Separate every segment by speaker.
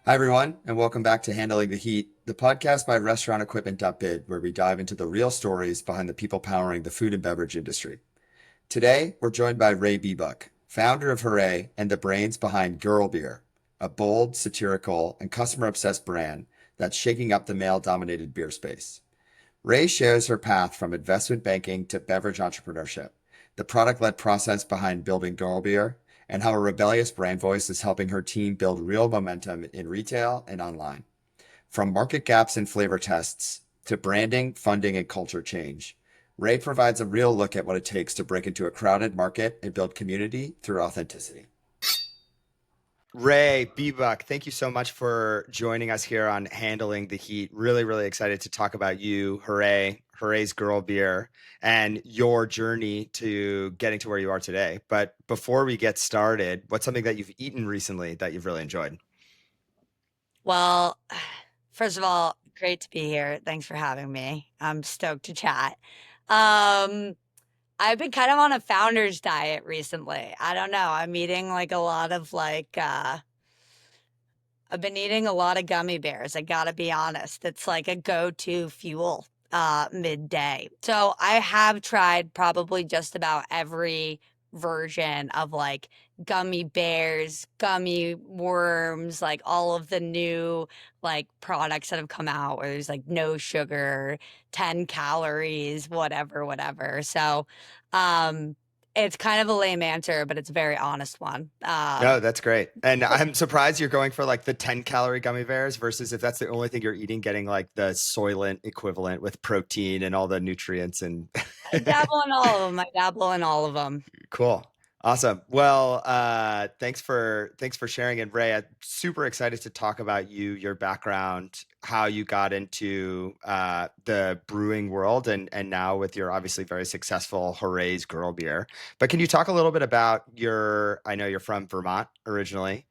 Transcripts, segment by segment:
Speaker 1: Hi, everyone, and welcome back to Handling the Heat, the podcast by restaurantequipment.bid, where we dive into the real stories behind the people powering the food and beverage industry. Today, we're joined by Ray Biebuyck, founder of Hurray and the brains behind Girl Beer, a bold, satirical, and customer-obsessed brand that's shaking up the male-dominated beer space. Ray shares her path from investment banking to beverage entrepreneurship, the product-led process behind building Girl Beer, and how a rebellious brand voice is helping her team build real momentum in retail and online. From market gaps and flavor tests to branding, funding, and culture change, Ray provides a real look at what it takes to break into a crowded market and build community through authenticity. Ray Biebuyck, thank you so much for joining us here on Handling the Heat. Really, really excited to talk about you, Hurray's Girl Beer, and your journey to getting to where you are today. But before we get started, what's something that you've eaten recently that you've really enjoyed?
Speaker 2: Well, first of all, great to be here. Thanks for having me. I'm stoked to chat. Um, I've been kind of on a founder's diet recently. I don't know. I've been eating a lot of gummy bears. I gotta be honest. It's like a go-to fuel midday. So I have tried probably just about every version of like gummy bears, gummy worms, like all of the new like products that have come out where there's like no sugar, 10 calories, whatever, whatever. So um it's kind of a lame answer, but it's a very honest one.
Speaker 1: No, that's great. And I'm surprised you're going for like the 10-calorie gummy bears versus if that's the only thing you're eating, getting like the Soylent equivalent with protein and all the nutrients and
Speaker 2: I dabble in all of them. I dabble in all of them.
Speaker 1: cool. Awesome. Well, thanks for sharing. And Ray, I'm super excited to talk about you, your background, how you got into the brewing world, and now with your obviously very successful Horays Girl Beer. But can you talk a little bit about your? I know you're from Vermont originally.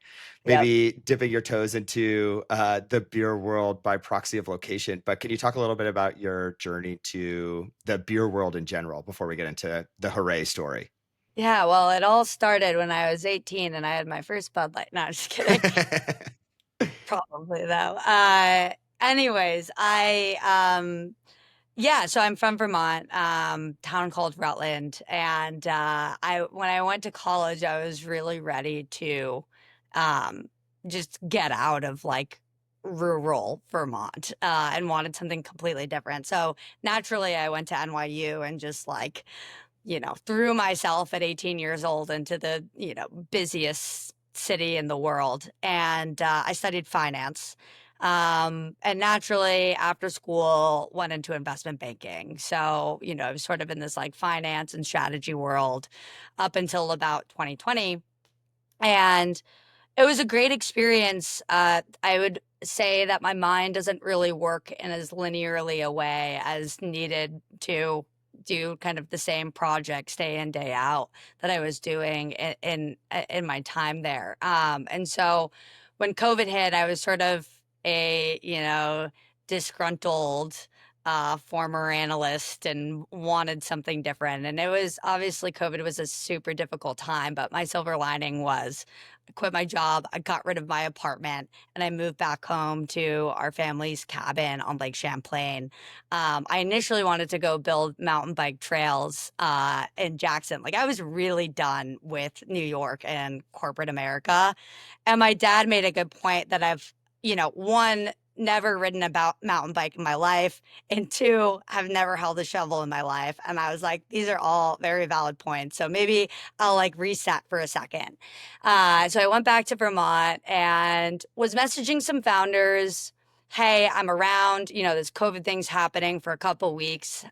Speaker 2: Yep.
Speaker 1: Maybe dipping your toes into the beer world by proxy of location. But can you talk a little bit about your journey to the beer world in general before we get into the Hooray story?
Speaker 2: Yeah, well, it all started when I was 18 and I had my first Bud Light. No, I'm just kidding. Probably though. Anyways, yeah, so I'm from Vermont, town called Rutland, and I when I went to college, I was really ready to um just get out of like rural Vermont and wanted something completely different. So naturally, I went to NYU and just like threw myself at 18 years old into the, busiest city in the world. And I studied finance. And naturally, after school, went into investment banking. So, I was sort of in this like finance and strategy world up until about 2020. And it was a great experience. I would say that my mind doesn't really work in as linearly a way as needed to do kind of the same projects day in day out that I was doing in my time there. And so when COVID hit, I was sort of a disgruntled former analyst and wanted something different. And it was obviously COVID was a super difficult time, but my silver lining was I quit my job, I got rid of my apartment, and I moved back home to our family's cabin on Lake Champlain. I initially wanted to go build mountain bike trails in Jackson. Like I was really done with New York and corporate America. And my dad made a good point that one, never ridden about mountain bike in my life, and two, I've never held a shovel in my life. And I was like, these are all very valid points. So maybe I'll like reset for a second. So I went back to Vermont and was messaging some founders. Hey, I'm around. This COVID thing's happening for a couple weeks.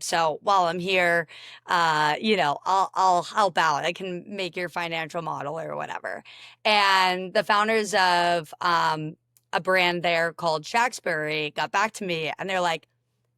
Speaker 2: So while I'm here, I'll help out. I can make your financial model or whatever. And the founders of a brand there called Shacksbury got back to me and they're like,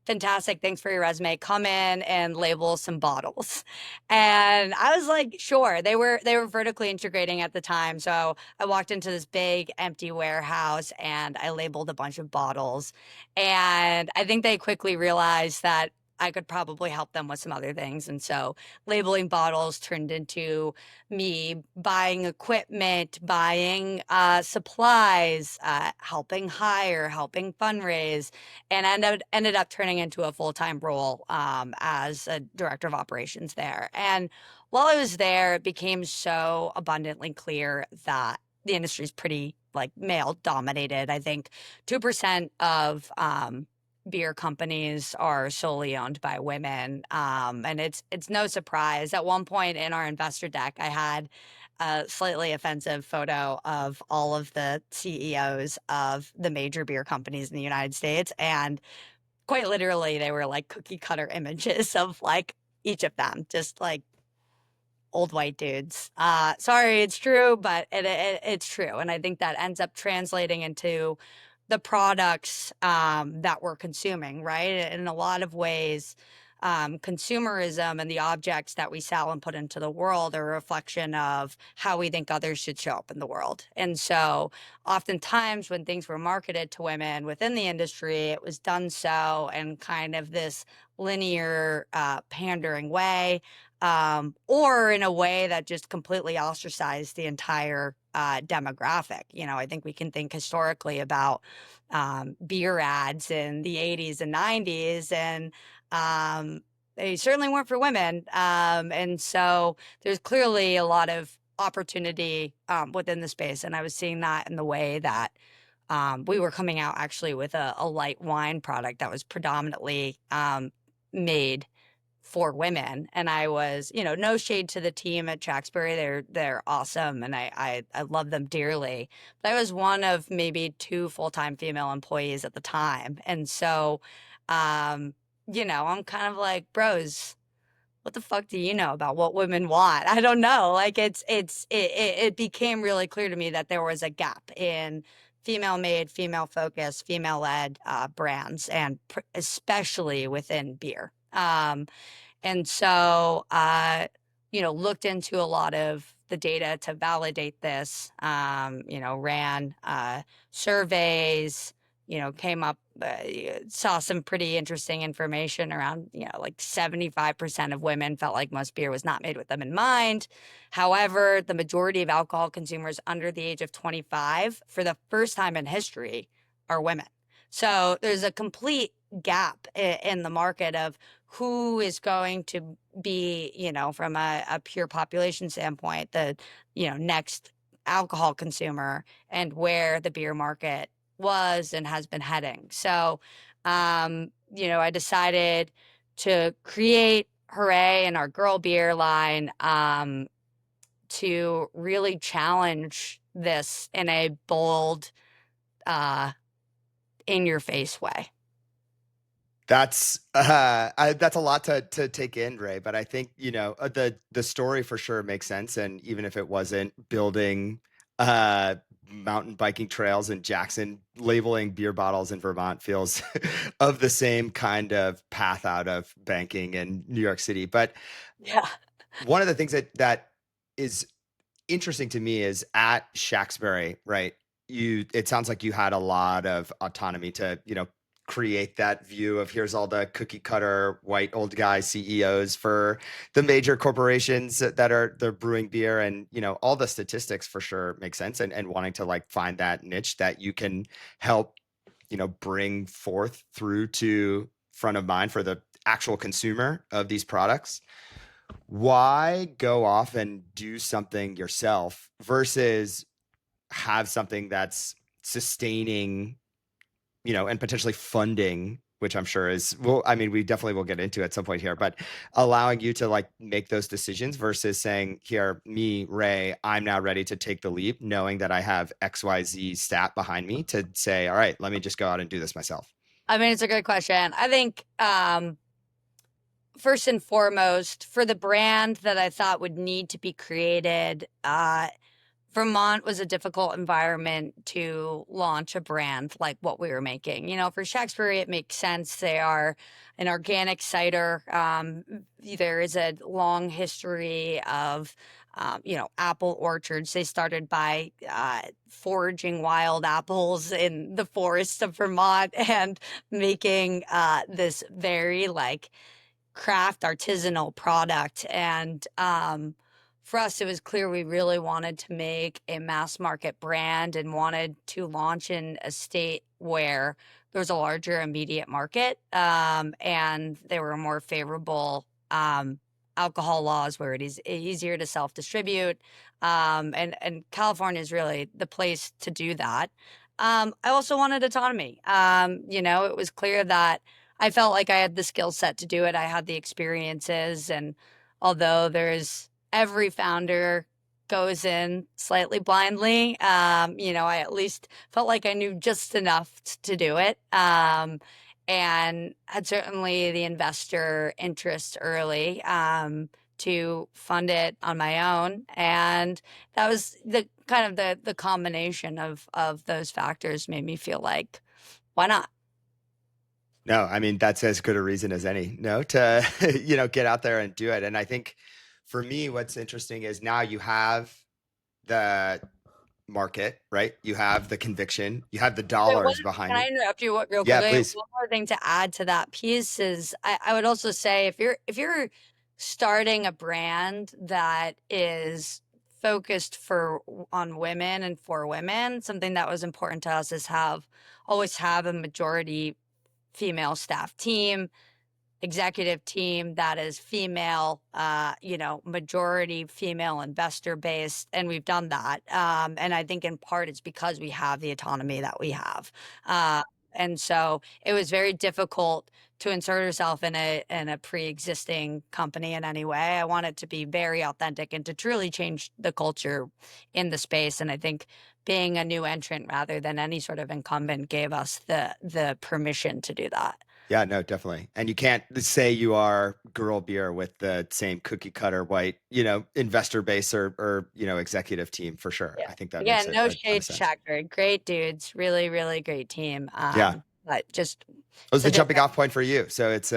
Speaker 2: fantastic. Thanks for your resume. Come in and label some bottles. And I was like, sure. They were vertically integrating at the time. So I walked into this big empty warehouse and I labeled a bunch of bottles. And I think they quickly realized that I could probably help them with some other things. And so labeling bottles turned into me buying equipment, buying supplies, helping hire, helping fundraise, and ended up turning into a full-time role as a director of operations there. And while I was there, it became so abundantly clear that the industry is pretty like male dominated. I think 2% of beer companies are solely owned by women. And it's no surprise. At one point in our investor deck, I had a slightly offensive photo of all of the CEOs of the major beer companies in the United States. And quite literally, they were like cookie cutter images of like each of them, just like old white dudes. Sorry, it's true, but it's true. And I think that ends up translating into the products that we're consuming, right? In a lot of ways, consumerism and the objects that we sell and put into the world are a reflection of how we think others should show up in the world. And so oftentimes when things were marketed to women within the industry, it was done so in kind of this linear pandering way, or in a way that just completely ostracized the entire demographic. You know, I think we can think historically about beer ads in the 80s and 90s, and they certainly weren't for women. And so there's clearly a lot of opportunity within the space. And I was seeing that in the way that we were coming out actually with a light wine product that was predominantly made for women. And I was, you know, no shade to the team at Shacksbury. They're awesome and I love them dearly. But I was one of maybe two full-time female employees at the time. And so you know, I'm kind of like, bros, what the fuck do you know about what women want? I don't know. Like it became really clear to me that there was a gap in female made, female focused, female led brands, and especially within beer. And so, you know, looked into a lot of the data to validate this, you know, ran surveys, you know, came up, saw some pretty interesting information around, you know, like 75% of women felt like most beer was not made with them in mind. However, the majority of alcohol consumers under the age of 25, for the first time in history, are women. So there's a complete gap in the market of who is going to be, you know, from a pure population standpoint, the, you know, next alcohol consumer and where the beer market was and has been heading. So, you know, I decided to create Hurray and our girl beer line to really challenge this in a bold, uh, in your face way.
Speaker 1: That's a lot to take in, Ray. But I think the story for sure makes sense. And even if it wasn't building mountain biking trails in Jackson, labeling beer bottles in Vermont feels of the same kind of path out of banking in New York City. But
Speaker 2: Yeah.
Speaker 1: one of the things that is interesting to me is at Shacksbury, right? It sounds like you had a lot of autonomy to, create that view of here's all the cookie cutter white old guy CEOs for the major corporations that are they're brewing beer, and all the statistics for sure make sense, and wanting to like find that niche that you can help bring forth through to front of mind for the actual consumer of these products. Why go off and do something yourself versus have something that's sustaining, and potentially funding, which I'm sure is, well, I mean, we definitely will get into at some point here, but allowing you to like make those decisions versus saying, here, me, Ray, I'm now ready to take the leap, knowing that I have XYZ stat behind me to say, all right, let me just go out and do this myself.
Speaker 2: I mean, it's a good question. I think, first and foremost, for the brand that I thought would need to be created, Vermont was a difficult environment to launch a brand like what we were making. For Shacksbury, it makes sense. They are an organic cider. There is a long history of apple orchards. They started by foraging wild apples in the forests of Vermont and making this very like craft artisanal product. And for us, it was clear we really wanted to make a mass market brand and wanted to launch in a state where there was a larger immediate market, and there were more favorable alcohol laws where it is easier to self-distribute. And California is really the place to do that. I also wanted autonomy. It was clear that I felt like I had the skill set to do it. I had the experiences. And although every founder goes in slightly blindly, I at least felt like I knew just enough to do it. And had certainly the investor interest early to fund it on my own. And that was the kind of the combination of those factors made me feel like, why not?
Speaker 1: No, I mean, that's as good a reason as any, no, to, get out there and do it. And I think for me, what's interesting is now you have the market, right? You have the conviction, you have the
Speaker 2: So
Speaker 1: dollars behind
Speaker 2: can I
Speaker 1: it.
Speaker 2: interrupt you real
Speaker 1: Yeah,
Speaker 2: quickly?
Speaker 1: please.
Speaker 2: One more thing to add to that piece is I would also say if you're starting a brand that is focused on women and for women, something that was important to us is always have a majority female staff team, executive team that is female, majority female investor based. And we've done that. And I think in part it's because we have the autonomy that we have. Uh, and so it was very difficult to insert herself in a pre-existing company in any way. I want it to be very authentic and to truly change the culture in the space. And I think being a new entrant rather than any sort of incumbent gave us the permission to do that.
Speaker 1: Yeah, no, definitely. And you can't say you are girl beer with the same cookie cutter white, investor base or executive team for sure.
Speaker 2: Yeah.
Speaker 1: I think that makes
Speaker 2: Again, no
Speaker 1: a ton of
Speaker 2: shade to
Speaker 1: sense.
Speaker 2: Shackford. Great dudes. Really, really great team.
Speaker 1: Yeah.
Speaker 2: But just
Speaker 1: It was
Speaker 2: it's a
Speaker 1: the jumping
Speaker 2: different,
Speaker 1: off point for you. So it's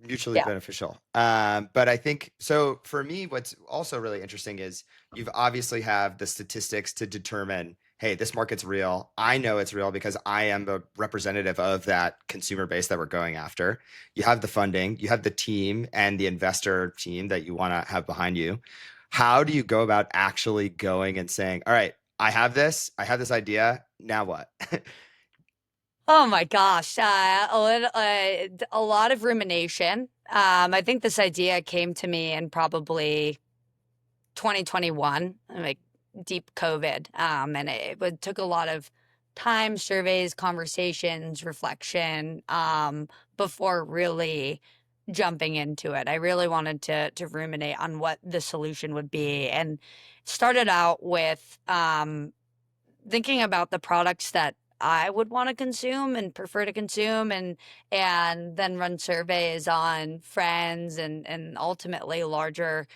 Speaker 1: mutually
Speaker 2: yeah.
Speaker 1: beneficial. But I think so for me, what's also really interesting is you've obviously have the statistics to determine, hey, this market's real. I know it's real because I am a representative of that consumer base that we're going after. You have the funding, you have the team and the investor team that you want to have behind you. How do you go about actually going and saying, all right, I have this idea. Now what?
Speaker 2: Oh my gosh. A lot of rumination. I think this idea came to me in probably 2021, like deep COVID. And took a lot of time, surveys, conversations, reflection, before really jumping into it. I really wanted to ruminate on what the solution would be, and started out with thinking about the products that I would want to consume and prefer to consume, and then run surveys on friends and ultimately larger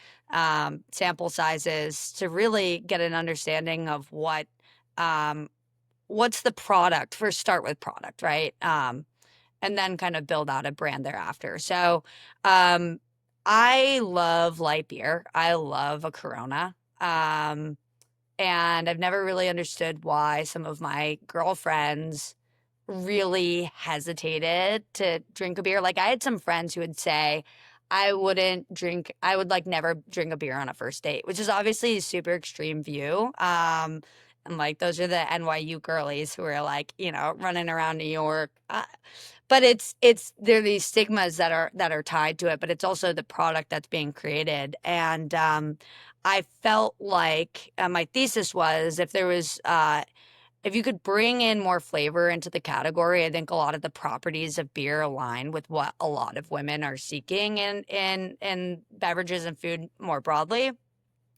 Speaker 2: sample sizes to really get an understanding of what's the product. First, start with product, right? And then kind of build out a brand thereafter. So, I love light beer. I love a Corona. And I've never really understood why some of my girlfriends really hesitated to drink a beer. Like, I had some friends who would say, I would like never drink a beer on a first date, which is obviously a super extreme view. And like, those are the NYU girlies who are like, running around New York. But there are these stigmas that are tied to it, but it's also the product that's being created. And I felt like my thesis was if you could bring in more flavor into the category, I think a lot of the properties of beer align with what a lot of women are seeking in beverages and food more broadly.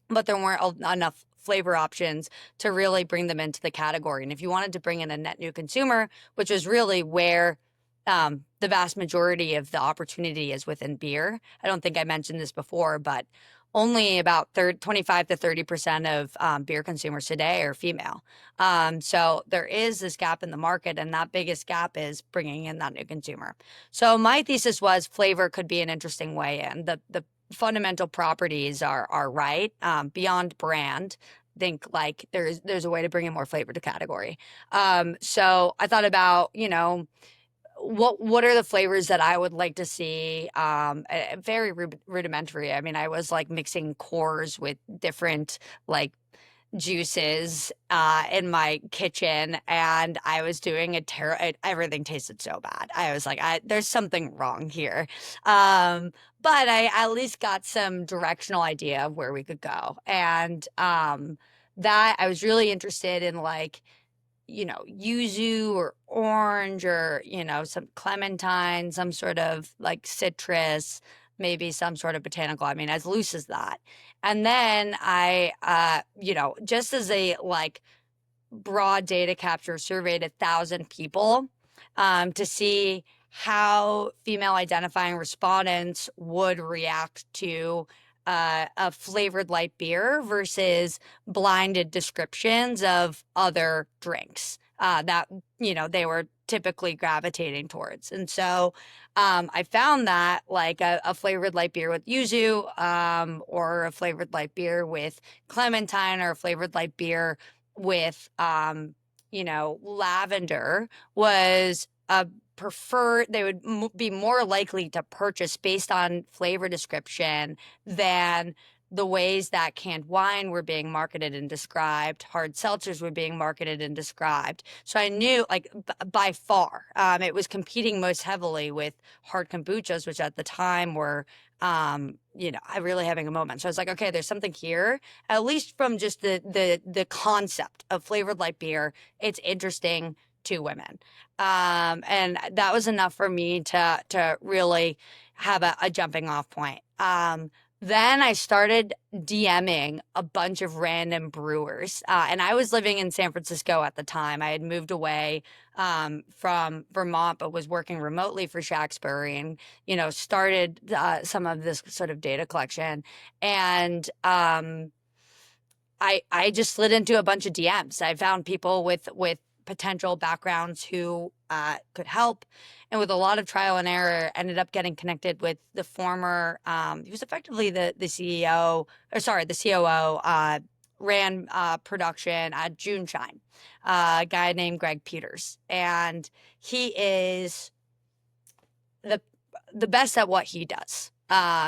Speaker 2: But there weren't enough flavor options to really bring them into the category. And if you wanted to bring in a net new consumer, which was really where the vast majority of the opportunity is within beer. I don't think I mentioned this before, but only about 25 to 30% of beer consumers today are female. So there is this gap in the market, and that biggest gap is bringing in that new consumer. So my thesis was flavor could be an interesting way in. The fundamental properties are right, beyond brand. Think like there's a way to bring in more flavor to category. So I thought about, what are the flavors that I would like to see? Very rudimentary. I mean, I was like mixing cores with different like juices in my kitchen, and I was doing everything tasted so bad. I was like, there's something wrong here. But I at least got some directional idea of where we could go. And that I was really interested in, like, yuzu or orange, or, some clementine, some sort of like citrus, maybe some sort of botanical. I mean, as loose as that. And then just as a like broad data capture, surveyed 1,000 people to see how female identifying respondents would react to a flavored light beer versus blinded descriptions of other drinks that they were typically gravitating towards. And so I found that like a flavored light beer with yuzu, or a flavored light beer with clementine, or a flavored light beer with lavender was a preferred. They would be more likely to purchase based on flavor description than the ways that canned wine were being marketed and described, hard seltzers were being marketed and described. So I knew, like, by far, it was competing most heavily with hard kombuchas, which at the time were, I really having a moment. So I was like, okay, there's something here, at least from just the concept of flavored light beer. It's interesting to women. And that was enough for me to really have a jumping off point. Then I started DMing a bunch of random brewers. And I was living in San Francisco at the time. I had moved away from Vermont, but was working remotely for Shacksbury, and, started some of this sort of data collection. And I just slid into a bunch of DMs. I found people with potential backgrounds who could help, and with a lot of trial and error, ended up getting connected with the former. He was effectively the CEO, or sorry, the COO. Ran production at June Shine, a guy named Greg Peters, and he is the best at what he does.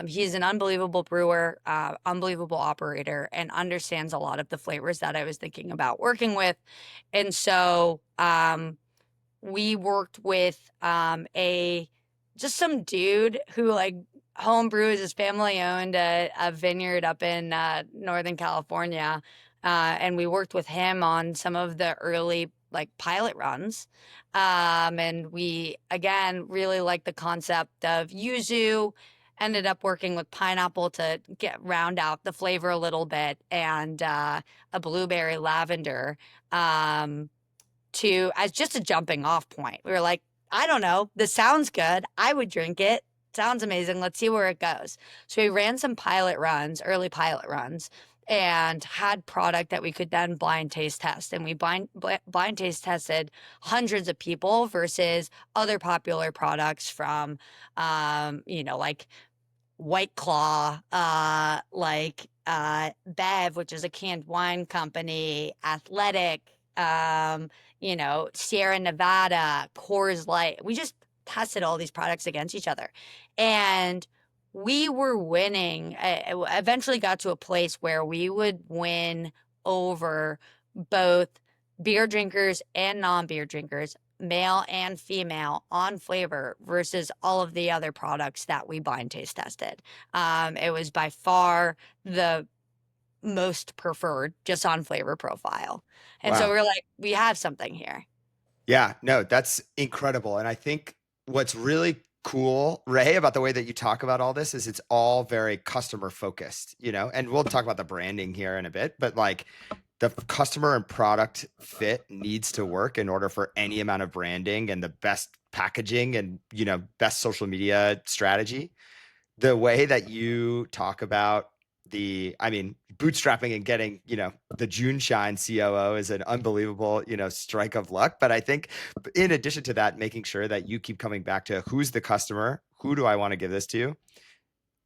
Speaker 2: He's an unbelievable brewer, unbelievable operator, and understands a lot of the flavors that I was thinking about working with. And so we worked with just some dude who like home brews. His family owned a vineyard up in Northern California. And we worked with him on some of the early like pilot runs. And we, again, really liked the concept of yuzu, ended up working with pineapple to round out the flavor a little bit, and a blueberry lavender, as just a jumping off point. We were like, I don't know, this sounds good. I would drink it. Sounds amazing. Let's see where it goes. So we ran some early pilot runs, and had product that we could then blind taste test. And we blind taste tested hundreds of people versus other popular products from, like White Claw, Bev, which is a canned wine company, Athletic, Sierra Nevada, Coors Light. We just tested all these products against each other. And we were winning. Eventually got to a place where we would win over both beer drinkers and non-beer drinkers, male and female, on flavor versus all of the other products that we blind taste tested. It was by far the most preferred just on flavor profile. And so
Speaker 1: Wow.
Speaker 2: we're like, we have something here.
Speaker 1: Yeah, no, that's incredible. And I think what's really cool, Ray, about the way that you talk about all this is it's all very customer focused, and we'll talk about the branding here in a bit, but like the customer and product fit needs to work in order for any amount of branding and the best packaging and, best social media strategy. The way that you talk about bootstrapping and getting, the June Shine COO is an unbelievable, strike of luck. But I think in addition to that, making sure that you keep coming back to who's the customer, who do I want to give this to?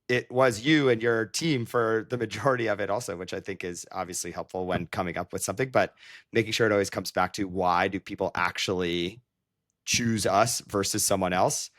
Speaker 1: it was you and your team for the majority of it also, which I think is obviously helpful when coming up with something, but making sure it always comes back to why do people actually choose us versus someone else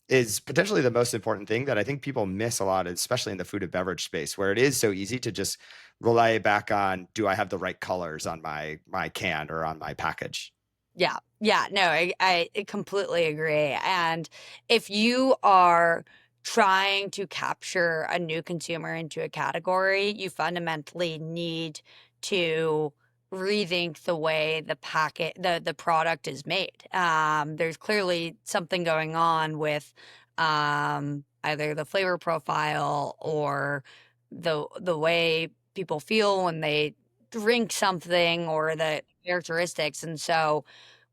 Speaker 1: is potentially the most important thing that I think people miss a lot, especially in the food and beverage space, where it is so easy to just rely back on, do I have the right colors on my can or on my package?
Speaker 2: Yeah. Yeah. No, I completely agree. And if you are trying to capture a new consumer into a category, you fundamentally need to rethink the way the product is made. There's clearly something going on with either the flavor profile or the way people feel when they drink something or the characteristics. And so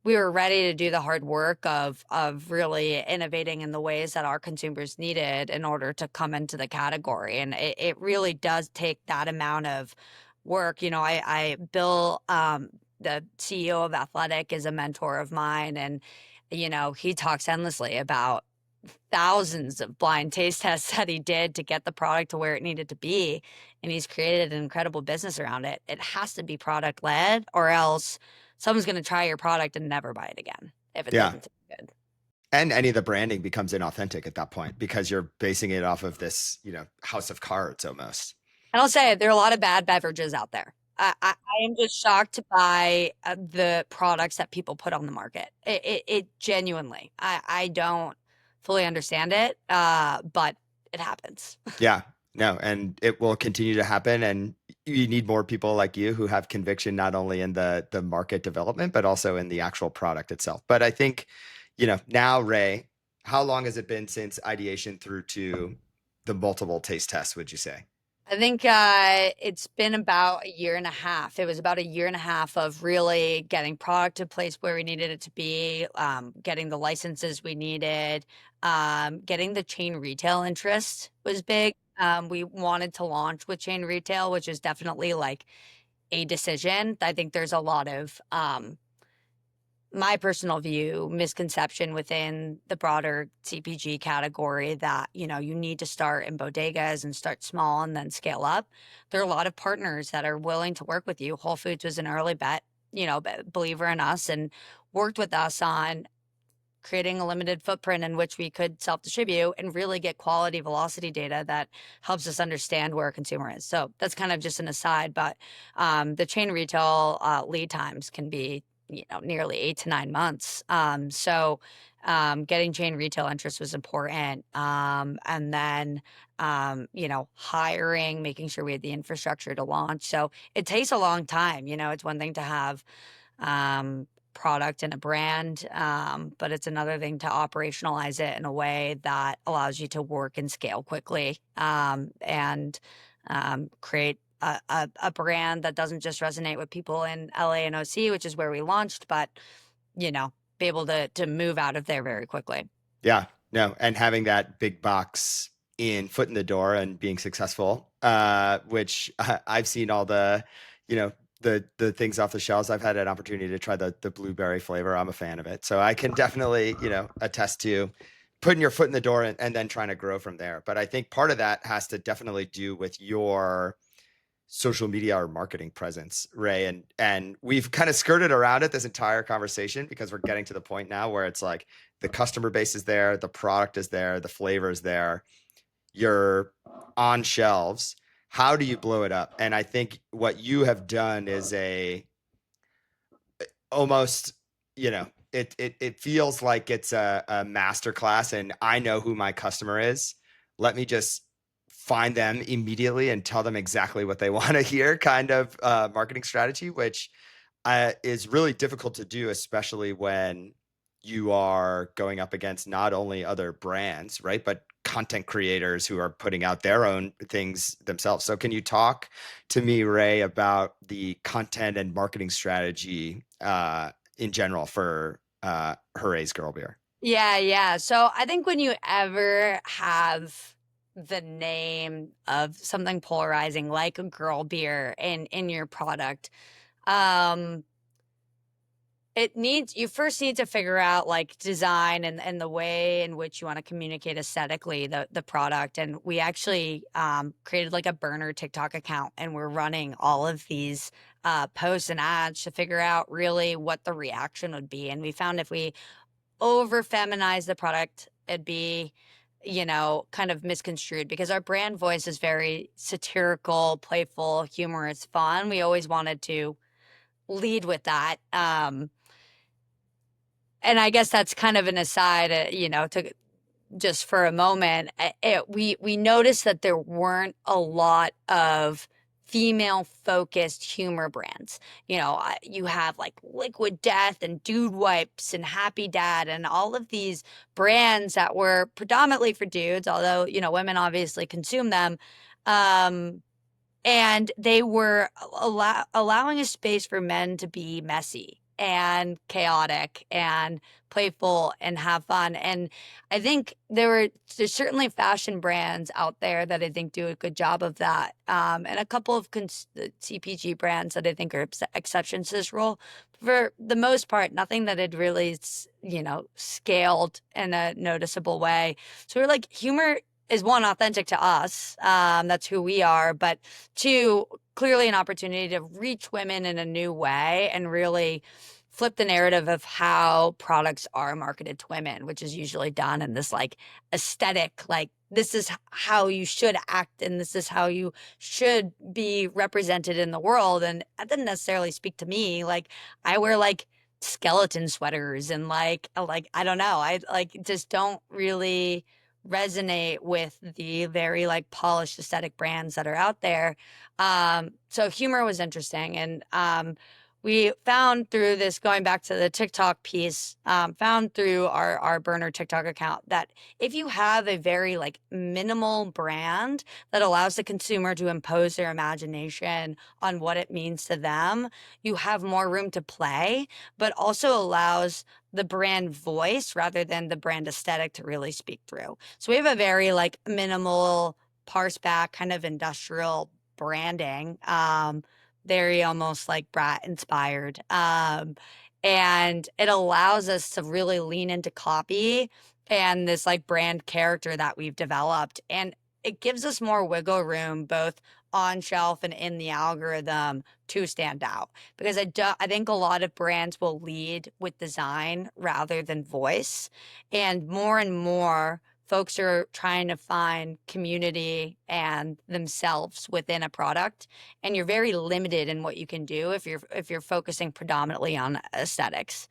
Speaker 2: we were ready to do the hard work of really innovating in the ways that our consumers needed in order to come into the category. And it really does take that amount of work. Bill, the CEO of Athletic, is a mentor of mine, and he talks endlessly about thousands of blind taste tests that he did to get the product to where it needed to be. And he's created an incredible business around it. It has to be product led, or else someone's going to try your product and never buy it again if it
Speaker 1: Yeah.
Speaker 2: doesn't taste good.
Speaker 1: And any of the branding becomes inauthentic at that point because you're basing it off of this, house of cards almost.
Speaker 2: And I'll say there are a lot of bad beverages out there. I am just shocked by the products that people put on the market. It genuinely, I don't fully understand it, but it happens.
Speaker 1: Yeah, no, and it will continue to happen. And you need more people like you who have conviction not only in the market development, but also in the actual product itself. But I think, now, Ray, how long has it been since ideation through to the multiple taste tests, would you say?
Speaker 2: I think it's been about a year and a half. It was about a year and a half of really getting product to a place where we needed it to be, getting the licenses we needed, getting the chain retail interest was big. We wanted to launch with chain retail, which is definitely like a decision. I think there's a lot of my personal view, misconception within the broader CPG category that, you need to start in bodegas and start small and then scale up. There are a lot of partners that are willing to work with you. Whole Foods was an early bet, believer in us, and worked with us on creating a limited footprint in which we could self-distribute and really get quality velocity data that helps us understand where a consumer is. So that's kind of just an aside, but the chain retail lead times can be nearly 8 to 9 months. Getting chain retail interest was important. And then, hiring, making sure we had the infrastructure to launch. So it takes a long time. It's one thing to have product and a brand, but it's another thing to operationalize it in a way that allows you to work and scale quickly, and create a brand that doesn't just resonate with people in LA and OC, which is where we launched, but be able to move out of there very quickly.
Speaker 1: Yeah, no, and having that big box in foot in the door and being successful, which I've seen all the, you know, the things off the shelves. I've had an opportunity to try the blueberry flavor. I'm a fan of it, so I can definitely attest to putting your foot in the door and then trying to grow from there. But I think part of that has to definitely do with your social media or marketing presence, Ray. And we've kind of skirted around it this entire conversation because we're getting to the point now where it's like the customer base is there, the product is there, the flavor is there, you're on shelves. How do you blow it up? And I think what you have done is a almost, it feels like it's a master class and I know who my customer is. Let me just find them immediately and tell them exactly what they want to hear kind of marketing strategy, which is really difficult to do, especially when you are going up against not only other brands, right, but content creators who are putting out their own things themselves. So can you talk to me, Ray, about the content and marketing strategy in general for Hurray's Girl Beer?
Speaker 2: Yeah, yeah. So I think when you ever have the name of something polarizing like a girl beer in your product, um You first need to figure out like design and the way in which you want to communicate aesthetically the product. And we actually created like a burner TikTok account, and we're running all of these posts and ads to figure out really what the reaction would be. And we found if we over feminize the product, it'd be, kind of misconstrued because our brand voice is very satirical, playful, humorous, fun. We always wanted to lead with that. And I guess that's kind of an aside, to just for a moment. We noticed that there weren't a lot of female focused humor brands. You have like Liquid Death and Dude Wipes and Happy Dad and all of these brands that were predominantly for dudes, although, women obviously consume them. Um, and they were allowing a space for men to be messy and chaotic and playful and have fun. And I think there's certainly fashion brands out there that I think do a good job of that, and a couple of CPG brands that I think are exceptions to this rule. For the most part, nothing that had really scaled in a noticeable way. So we're like, humor is one, authentic to us. That's who we are. But two, clearly an opportunity to reach women in a new way and really flip the narrative of how products are marketed to women, which is usually done in this like aesthetic, like this is how you should act and this is how you should be represented in the world. And that didn't necessarily speak to me. Like I wear like skeleton sweaters and like I don't know. I like just don't really resonate with the very like polished aesthetic brands that are out there. So humor was interesting. And we found through this, going back to the TikTok piece, found through our burner TikTok account that if you have a very like minimal brand that allows the consumer to impose their imagination on what it means to them, you have more room to play, but also allows the brand voice rather than the brand aesthetic to really speak through. So we have a very like minimal parse back kind of industrial branding, very almost like Brat inspired. And it allows us to really lean into copy and this like brand character that we've developed. And it gives us more wiggle room both on shelf and in the algorithm to stand out, because I think a lot of brands will lead with design rather than voice, and more folks are trying to find community and themselves within a product, and you're very limited in what you can do if you're focusing predominantly on aesthetics.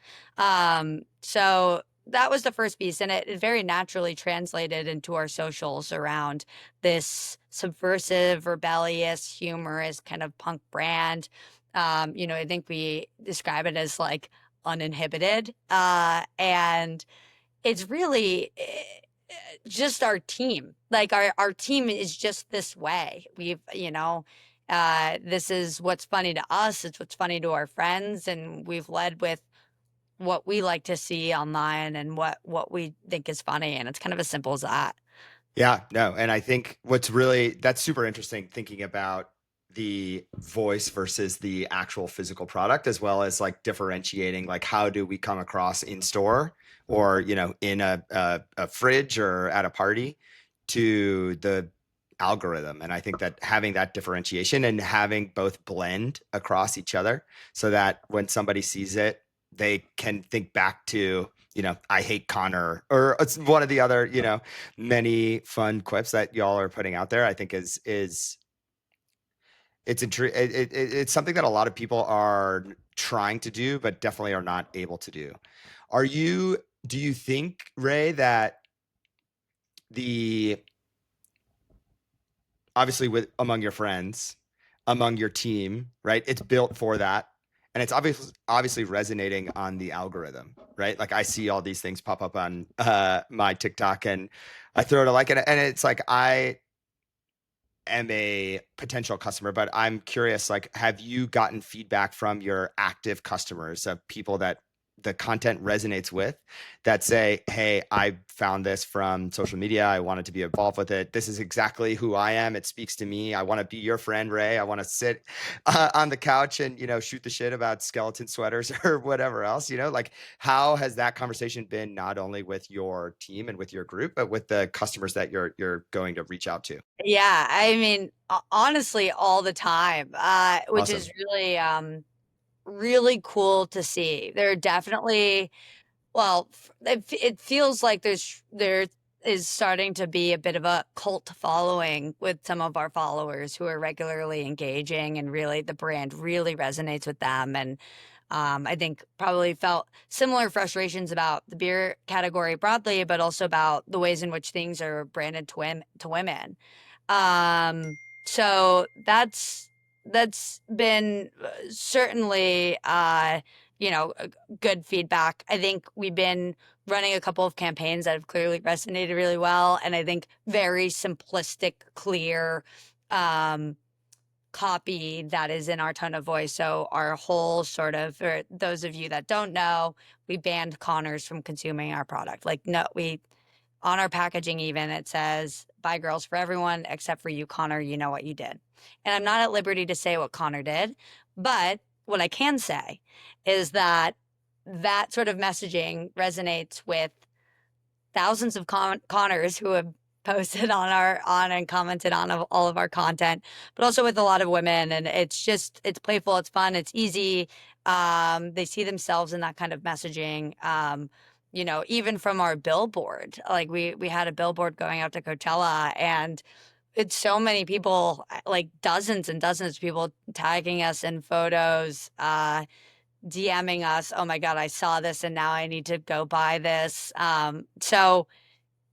Speaker 2: So that was the first piece, and it very naturally translated into our socials around this subversive, rebellious, humorous kind of punk brand. I think we describe it as like uninhibited, and it's really just our team. Like our team is just this way. This is what's funny to us. It's what's funny to our friends, and we've led with what we like to see online and what we think is funny, and it's kind of as simple as that.
Speaker 1: Yeah, no. And I think that's super interesting thinking about the voice versus the actual physical product, as well as like differentiating, like how do we come across in store or, in a fridge or at a party to the algorithm. And I think that having that differentiation and having both blend across each other so that when somebody sees it, they can think back to, I hate Connor, or it's one of the other, many fun quips that y'all are putting out there. I think it's something that a lot of people are trying to do, but definitely are not able to do. Do you think, Ray, that the obviously among your friends, among your team, right? It's built for that. And it's obviously resonating on the algorithm, right? Like I see all these things pop up on my TikTok and I throw it a like, and it's like, I am a potential customer, but I'm curious, like, have you gotten feedback from your active customers of people that the content resonates with, that say, hey, I found this from social media. I wanted to be involved with it. This is exactly who I am. It speaks to me. I want to be your friend, Ray. I want to sit on the couch and, shoot the shit about skeleton sweaters or whatever else, like how has that conversation been not only with your team and with your group, but with the customers that you're going to reach out to?
Speaker 2: Yeah, I mean, honestly, all the time, which is
Speaker 1: Awesome.
Speaker 2: really cool to see. There are definitely, well, it feels like there is starting to be a bit of a cult following with some of our followers who are regularly engaging, and really the brand really resonates with them. And I think probably felt similar frustrations about the beer category broadly, but also about the ways in which things are branded to women. Um, so that's been certainly good feedback. I think we've been running a couple of campaigns that have clearly resonated really well, and I think very simplistic, clear um, copy that is in our tone of voice. So our whole sort of, for those of you that don't know, we banned Connors from consuming our product. Like, no, we on our packaging even it says "Buy Girls for Everyone except for you, Connor. You know what you did." And I'm not at liberty to say what Connor did, but what I can say is that that sort of messaging resonates with thousands of Connors who have posted on and commented on all of our content, but also with a lot of women. And it's playful, it's fun, it's easy. They see themselves in that kind of messaging. Even from our billboard, like we had a billboard going out to Coachella, and it's so many people, like dozens and dozens of people tagging us in photos, DMing us, "Oh my God, I saw this and now I need to go buy this." So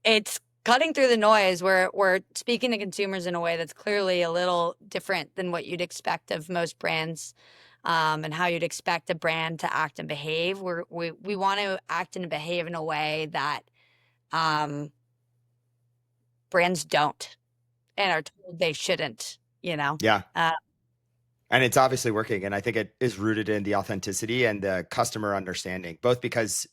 Speaker 2: it's cutting through the noise. We're speaking to consumers in a way that's clearly a little different than what you'd expect of most brands, and how you'd expect a brand to act and behave. We want to act and behave in a way that um, brands don't and are told they shouldn't.
Speaker 1: Yeah.
Speaker 2: Uh,
Speaker 1: And it's obviously working. And I think it is rooted in the authenticity and the customer understanding, both because,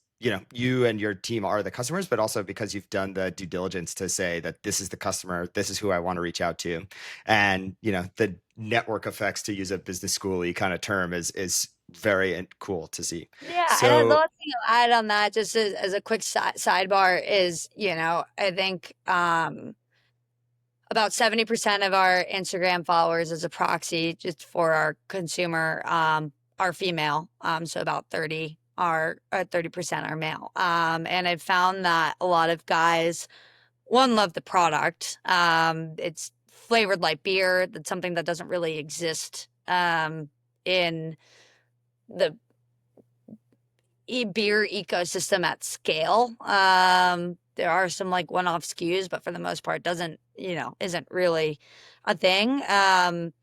Speaker 1: you and your team are the customers, but also because you've done the due diligence to say that this is the customer, this is who I want to reach out to. And, the network effects, to use a business schooly kind of term, is very cool to see.
Speaker 2: yeah, and the
Speaker 1: So
Speaker 2: last thing I'll add on that, just as a quick sidebar, is I think about 70% of our Instagram followers as a proxy, just for our consumer, are female. So about 30% are male. And I've found that a lot of guys, one, love the product. It's flavored like beer. That's something that doesn't really exist in the beer ecosystem at scale. There are some like one-off SKUs, but for the most part, isn't really a thing. And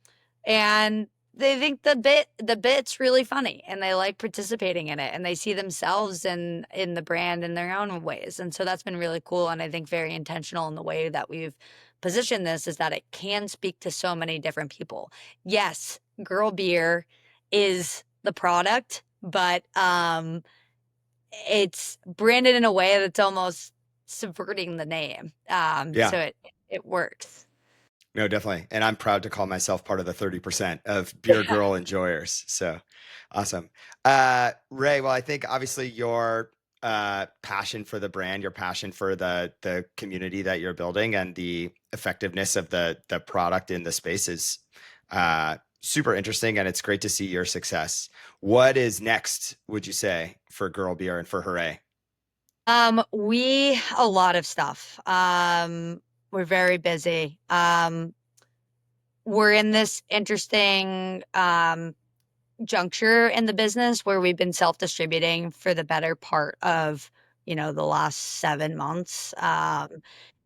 Speaker 2: they think the bit's really funny, and they like participating in it, and they see themselves in the brand in their own ways. And so that's been really cool, and I think very intentional in the way that we've positioned this, is that it can speak to so many different people. Yes, girl beer is the product, but it's branded in a way that's almost subverting the name.
Speaker 1: yeah,
Speaker 2: So it works.
Speaker 1: no, definitely. And I'm proud to call myself part of the 30% of beer girl enjoyers. So awesome. Ray, well, I think obviously your passion for the brand, your passion for the community that you're building, and the effectiveness of the product in the space is super interesting, and it's great to see your success. What is next, would you say, for Girl Beer and for Hurray?
Speaker 2: We a lot of stuff. We're very busy. We're in this interesting juncture in the business where we've been self-distributing for the better part of, the last 7 months.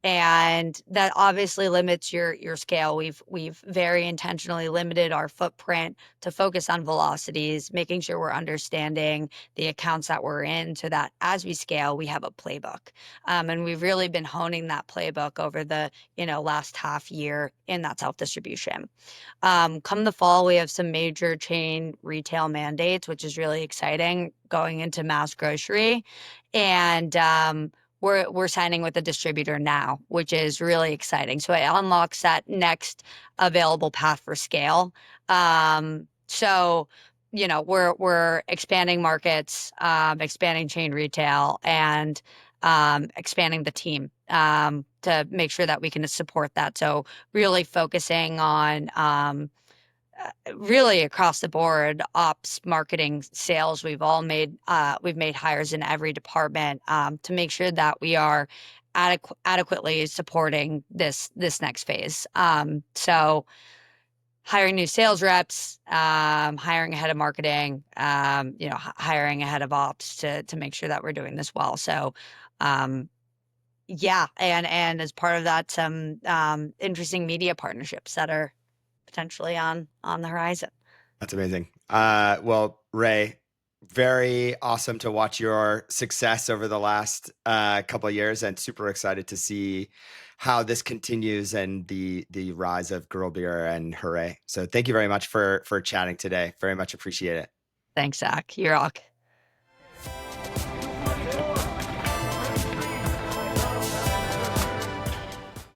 Speaker 2: and that obviously limits your scale. We've very intentionally limited our footprint to focus on velocities, making sure we're understanding the accounts that we're in, so that as we scale, we have a playbook. And we've really been honing that playbook over the last half year in that self distribution. Come the fall, we have some major chain retail mandates, which is really exciting, going into mass grocery, and we're signing with a distributor now, which is really exciting. So it unlocks that next available path for scale. So we're expanding markets, expanding chain retail, and expanding the team to make sure that we can support that. So really focusing on really across the board, ops, marketing, sales. We've made hires in every department to make sure that we are adequately supporting this next phase. So hiring new sales reps, hiring ahead of marketing, hiring ahead of ops to make sure that we're doing this well. So yeah, and as part of that, some interesting media partnerships that are potentially on the horizon.
Speaker 1: That's amazing. Well, Ray, very awesome to watch your success over the last couple of years, and super excited to see how this continues and the rise of Girl Beer and Hurray. So thank you very much for chatting today. Very much appreciate it.
Speaker 2: Thanks, Zach. You're all